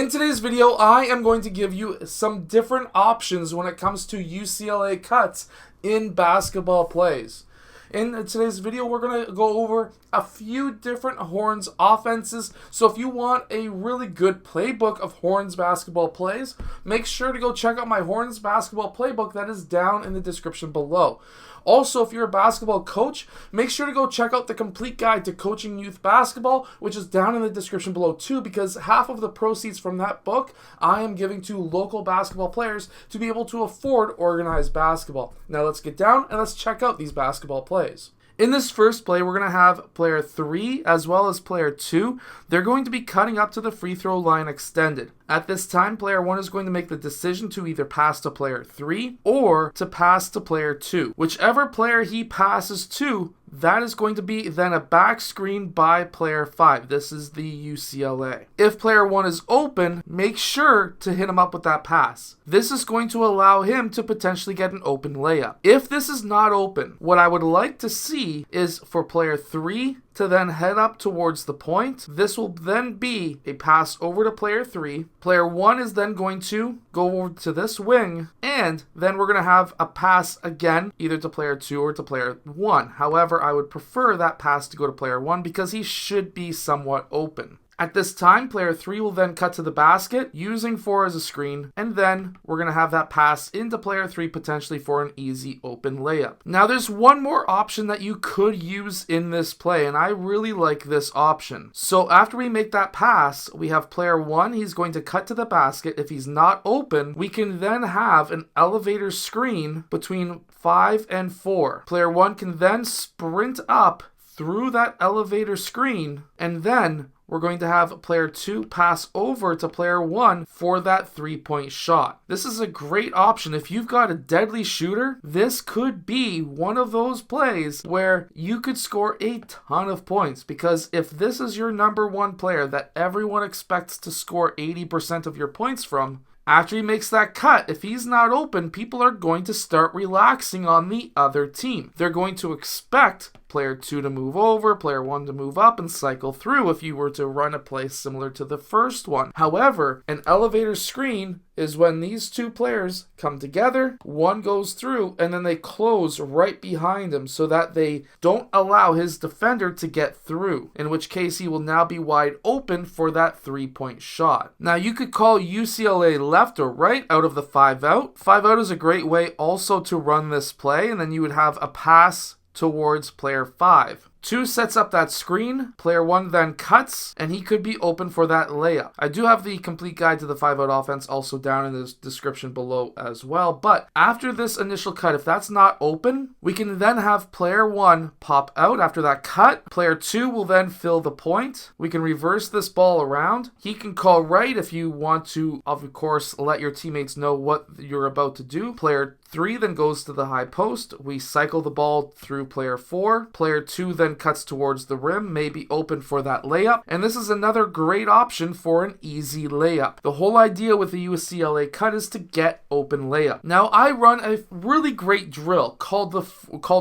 In today's video, I am going to give you some different options when it comes to UCLA cuts in basketball plays. In today's video, we're going to go over a few different Horns offenses. So if you want a really good playbook of Horns basketball plays, make sure to go check out my Horns basketball playbook that is down in the description below. Also, if you're a basketball coach, make sure to go check out the complete guide to coaching youth basketball, which is down in the description below too, because half of the proceeds from that book I am giving to local basketball players to be able to afford organized basketball. Now let's get down and let's check out these basketball plays. In this first play, we're going to have player 3 as well as player 2. They're going to be cutting up to the free throw line extended. At this time, player 1 is going to make the decision to either pass to player 3 or to pass to player 2. Whichever player he passes to, that is going to be then a back screen by player 5. This is the UCLA. If player 1 is open, make sure to hit him up with that pass. This is going to allow him to potentially get an open layup. If this is not open, what I would like to see is for player 3 to then head up towards the point. This will then be a pass over to player 3. Player 1 is then going to go over to this wing, and then we're going to have a pass again, either to player 2 or to player 1. However, I would prefer that pass to go to player 1 because he should be somewhat open. At this time, player 3 will then cut to the basket, using 4 as a screen, and then we're going to have that pass into player 3 potentially for an easy open layup. Now, there's one more option that you could use in this play, and I really like this option. So after we make that pass, we have player 1, he's going to cut to the basket. If he's not open, we can then have an elevator screen between 5 and 4. Player 1 can then sprint up through that elevator screen, and then we're going to have player 2 pass over to player 1 for that three-point shot. This is a great option. If you've got a deadly shooter, this could be one of those plays where you could score a ton of points, because if this is your number one player that everyone expects to score 80% of your points from, after he makes that cut, if he's not open, people are going to start relaxing on the other team. They're going to expect player 2 to move over, player 1 to move up and cycle through if you were to run a play similar to the first one. However, an elevator screen is when these two players come together, one goes through, and then they close right behind him so that they don't allow his defender to get through, in which case he will now be wide open for that three-point shot. Now, you could call UCLA left or right out of the 5-out. 5-out is a great way also to run this play, and then you would have a pass towards player 5. 2 sets up that screen, player 1 then cuts, and he could be open for that layup. I do have the complete guide to the 5-out offense also down in the description below as well, but after this initial cut, if that's not open, we can then have player 1 pop out after that cut. Player 2 will then fill the point. We can reverse this ball around. He can call right if you want to, of course, let your teammates know what you're about to do. Player 3 then goes to the high post. We cycle the ball through player 4. Player 2 then cuts towards the rim, may be open for that layup, and this is another great option for an easy layup. The whole idea with the UCLA cut is to get open layup. Now, I run a really great drill called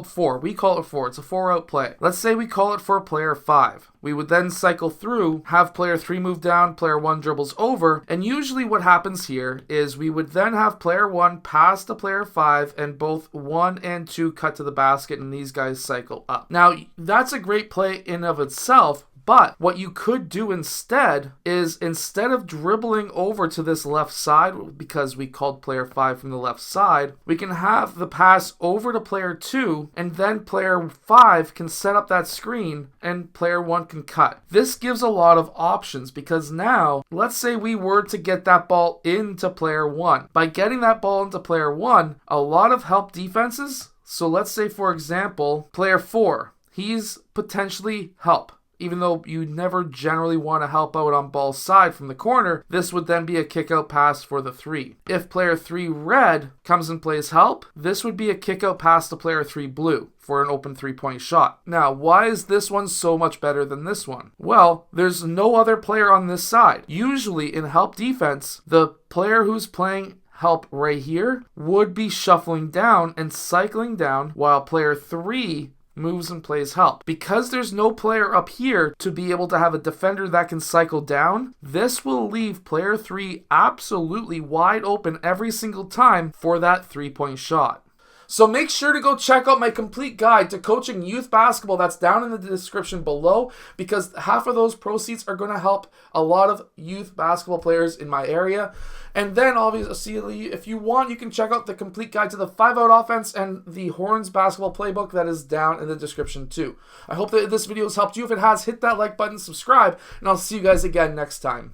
4. We call it 4. It's a 4-out play. Let's say we call it for player 5. We would then cycle through, have player 3 move down, player 1 dribbles over, and usually what happens here is we would then have player 1 pass to player 5, and both 1 and 2 cut to the basket, and these guys cycle up. Now, that's a great play in of itself, but what you could do instead is, instead of dribbling over to this left side, because we called player 5 from the left side, we can have the pass over to player 2, and then player 5 can set up that screen, and player 1 can cut. This gives a lot of options, because now, let's say we were to get that ball into player 1. By getting that ball into player 1, a lot of help defenses, so let's say, for example, player 4, he's potentially help. Even though you never generally want to help out on ball side from the corner, this would then be a kick out pass for the 3. If player 3 red comes and plays help, this would be a kick out pass to player 3 blue for an open three-point shot. Now, why is this one so much better than this one? Well, there's no other player on this side. Usually in help defense, the player who's playing help right here would be shuffling down and cycling down, while player 3 moves and plays help. Because there's no player up here to be able to have a defender that can cycle down, this will leave player 3 absolutely wide open every single time for that 3-point shot. So make sure to go check out my complete guide to coaching youth basketball. That's down in the description below, because half of those proceeds are going to help a lot of youth basketball players in my area. And then obviously, if you want, you can check out the complete guide to the 5-out offense and the Horns basketball playbook that is down in the description too. I hope that this video has helped you. If it has, hit that like button, subscribe, and I'll see you guys again next time.